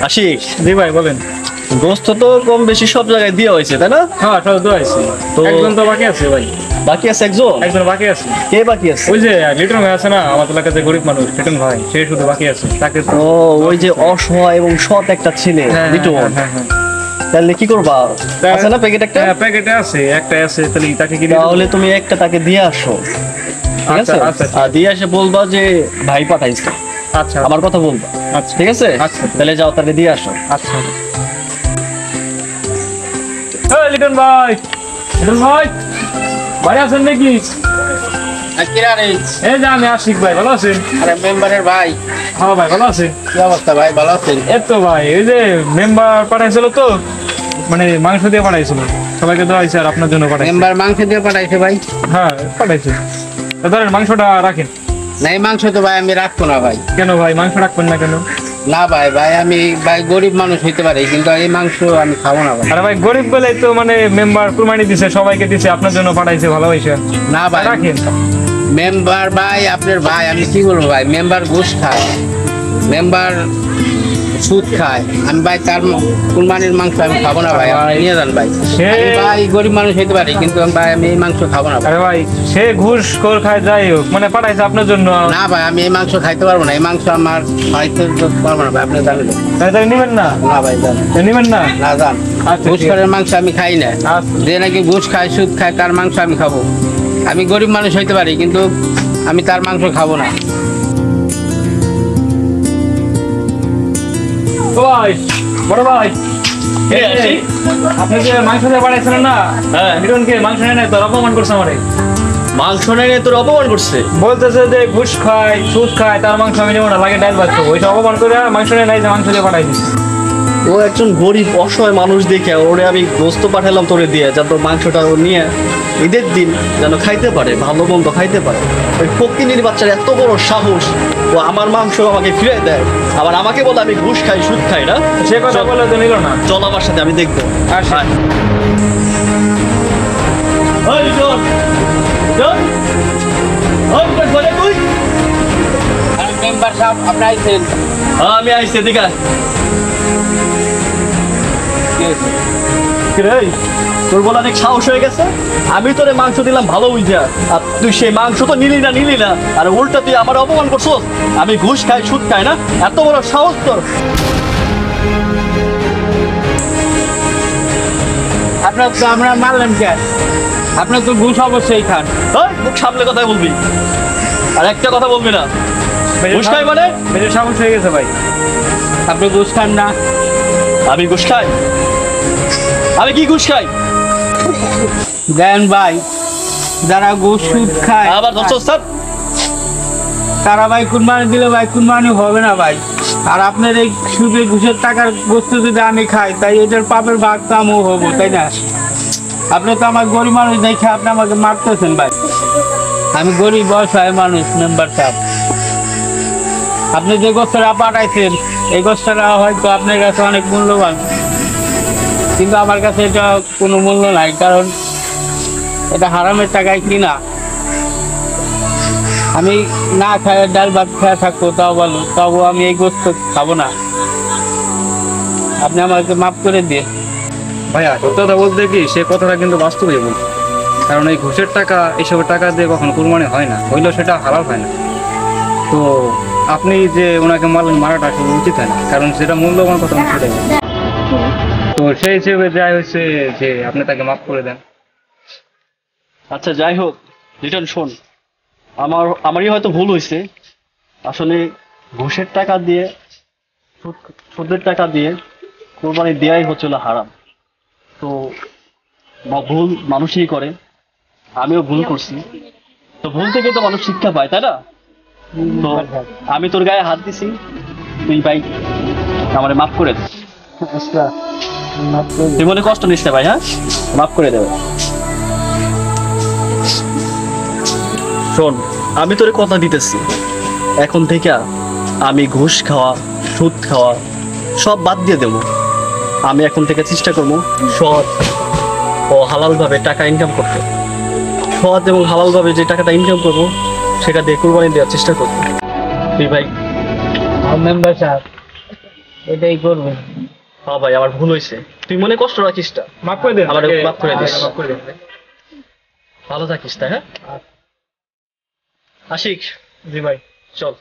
আশিক, জি ভাই বলেন। গোস্ত তো কম বেশি সব জায়গায় দেওয়া হয়েছে তাই না? হ্যাঁ সব তো আছে, তো একজন তো বাকি আছে ভাই। বাকি আছে একজন? একজন বাকি আছে। কে বাকি আছে? ওই যে লিটন ভাই আছে না আমাদের এলাকাতে গরিব মানুষ, লিটন ভাই, সে শুধু বাকি আছে। তাকে তো ও, ওই যে অসহায় এবং সৎ একটা ছেলে লিটন, তাহলে কি করবা? আছে না প্যাকেট একটা? হ্যাঁ প্যাকেটে আছে, একটা আছে, তাহলে তাকে কি তাহলে তুমি একটা তাকে দিয়ে আসো, ঠিক আছে? আচ্ছা, আর দিয়ে এসে বলবা যে ভাই পাঠাইছে, আচ্ছা আমার কথা বলবা, আচ্ছা ঠিক আছে? আচ্ছা তাহলে যাও, তাহলে দিয়ে আসো। আচ্ছা। এই লিটন ভাই, লিটন ভাই, ভাই আছেন নাকি? এই যে আমি আশিক ভাই, ভালো আছেন? আরে মেম্বারের ভাই, হ্যাঁ ভাই ভালো আছেন। কি অবস্থা ভাই, ভালো আছেন? এই তো ভাই, এই যে মেম্বার পাঠাইছিল তো, মানে মাংস দিয়ে পাঠাইছিল, সবাইকে দেওয়া হয়েছে আর আপনার জন্য পাঠাইছে। মেম্বার মাংস দিয়ে পাঠাইছে ভাই? হ্যাঁ পাঠাইছে। তা ধরেন মাংসটা রাখেন। না এই মাংস তো ভাই আমি রাখবো না ভাই। কেন ভাই মাংস রাখবেন না কেন? না ভাই, ভাই আমি ভাই গরিব মানুষ হইতে পারি, কিন্তু এই মাংস আমি খাবো না ভাই। আরে ভাই গরিব বলেই তো মানে মেম্বার কুরবানি দিছে, সবাইকে দিছে, আপনার জন্য পাঠাইছে ভালোবাসা। না ভাই রাখেন। মেম্বার ভাই, আপনার ভাই আমি কি বলবো ভাই, মেম্বার ঘুষ খায়, মেম্বার সুদ খায়, আমি ভাই তার কুরবানির মাংস আমি খাবো না ভাই, আপনি নিয়ে যান ভাই। আমি ভাই গরিব মানুষ হইতে পারি, কিন্তু ভাই আমি এই মাংস খাবো না ভাই। আরে ভাই সে ঘুষ খোর খায়, যাই হোক মানে পাঠাইছে আপনার জন্য। না ভাই আমি এই মাংস খাইতে পারবো না, এই মাংস আমার খাইতে পারবো না ভাই, আপনি জানেন। তাই নিবেন না? না ভাই জান, নিবেন না? না জান, আচ্ছা, ঘুষ ঠিক আছে। খাওয়ার মাংস আমি খাই না। আচ্ছা। যে নাকি ঘুষ খায় সুদ খায় তার মাংস আমি খাবো। আমি গরিব মানুষ হইতে পারি, কিন্তু আমি তার মাংস খাবো না। ও ভাই, বড় ভাই, কে আছি? আপনি যে মাংস দিয়ে পাঠাইছিলেন না, হ্যাঁ। লিটনকে মাংস নেয় নাই, তোর অপমান করছে আমারে। মাংস নেই তোর অপমান করছে? বলতেছে যে ঘুষ খায় সুদ খায়, তার মাংস আমি নেবো না, লাগে ডাল ভাত খাবো। ওইসব অপমান করে মাংস নেয় নাই, যে মাংস দিয়ে পাঠাই দিচ্ছে। ও একজন গরিব অসহায় মানুষ দেখে ওরে আমি গোস্ত পাঠালাম তোরে দিয়ে, যাতে তোর মাংসটা ও নিয়ে ঈদের দিন যেন খাইতে পারে, ভালো মন্দ খাইতে পারে। ওই ফকিনীর বাচ্চার এত বড় সাহস, ও আমার মাংস আমাকে ফিরে দেয়, আবার আমাকে বলে আমি ঘুষ খাই সুদ খাই না। সে কথা বলে তো নিল না। চল আমার সাথে, আমি দেখবো। আচ্ছা। আয়। ওই লিটন, লিটন, ওই লিটন, কোথায় তুই? আর মেম্বার সাহেব আপনি আইছেন? আমি আইছি, এদিকে আয়। কিরে, তোর বলা অনেক সাহস হয়ে গেছে? আমি তোরে মাংস দিলাম ভালো বুঝা, আর তুই সেই মাংস তো নিলি না, আর উল্টা তুই আমার অপমান করছস। আমি ঘুষ খাই সুদ খাই না, এত বড় সাহস তোর? আপনার তো আমরা মারলাম কেন? আপনার তো ঘুষ অবশ্যই খান। ওই, মুখ সামলে কথা বলবি, আর একটা কথা বলবি না। ঘুষ খাই মানে? মেজর সাহস হয়ে গেছে ভাই। আপনি ঘুষ খান না? আমি ঘুষ খাই? আমি কি ঘুষ খাই? দেন ভাই, যারা ঘুষ সুদ খায় আবার ধরছস স্যার? তারা ভাই কুরবানি দিলে ভাই কুরবানি হবে না ভাই। আর আপনার এই সুদের ঘুষের টাকার বস্তু যদি আমি খাই, তাই এটার পাপের ভাগ তো আমিও হবো, তাই না? আপনি তো আমার গরিব মানুষ দেখে আপনি আমাকে মারতেছেন ভাই। আমি গরিব অসহায় মানুষ মেম্বার সাহেব। আপনি যে গোস্তটা পাঠাইছেন, এই গোস্তটা হয়তো আপনার কাছে অনেক মূল্যবান, কিন্তু আমার কাছে এটা কোনো মূল্য নাই, কারণ এটা হারামের টাকায় কিনা। আমি না খায় ডাল ভাত খেয়ে থাকবো তাও ভালো, তবু আমি এই গোস্ত খাবো না। আপনি আমাকে মাফ করে দিয়ে। ভাইয়া সত্য কথা বলতে কি, সে কথাটা কিন্তু বাস্তবই বলছে। কারণ এই ঘুষের টাকা, এইসব টাকা দিয়ে কখনো কুরবানি হয় না, হইলেও সেটা হালাল হয় না। তো আপনি যে ওনাকে মারলেন, মারাটা আসলে উচিত হয় না, কারণ সেটা মূল্যবান কথা সেটাই। তো সেই হিসেবে যাই হচ্ছে যে আপনি তাকে মাফ করে দেন। আচ্ছা যাই হোক লিটন, শোন, আমারই হয়তো ভুল হয়েছে। আসলে ঘুষের টাকা দিয়ে, সুদের টাকা দিয়ে কোরবানি দেয়াই হচ্ছিল হারাম। তো ভুল মানুষই করে, আমিও ভুল করছি। তো ভুল থেকে তো মানুষ শিক্ষা পায়, তাই না? তো আমি তোর গায়ে হাত দিছি, তুই ভাই আমারে মাফ করে দে। আচ্ছা, তুই মনে কষ্ট নিস না ভাই, হ্যাঁ, মাফ করে দেবে। শোন, আমি তোরে কথা দিতেছি, এখন থেকে আমি ঘুষ খাওয়া সুদ খাওয়া সব বাদ দিয়ে দেবো। আমি এখন থেকে চেষ্টা করবো সৎ ও হালালভাবে টাকা ইনকাম করতে। সৎ এবং হালালভাবে যে টাকাটা ইনকাম করবো সেটা দিয়ে কুরবানি দেওয়ার চেষ্টা করবো। তুই ভাই মেম্বার সাহেব এটাই করবেন। হ্যাঁ ভাই আমার ভুল হয়েছে, তুই মনে কষ্ট রাখিস না, মাফ করে দেন আমার মাফ করে দিস। মাফ করে দেন। ভালো থাকিস তাই, হ্যাঁ? আশিক, জি ভাই। চল।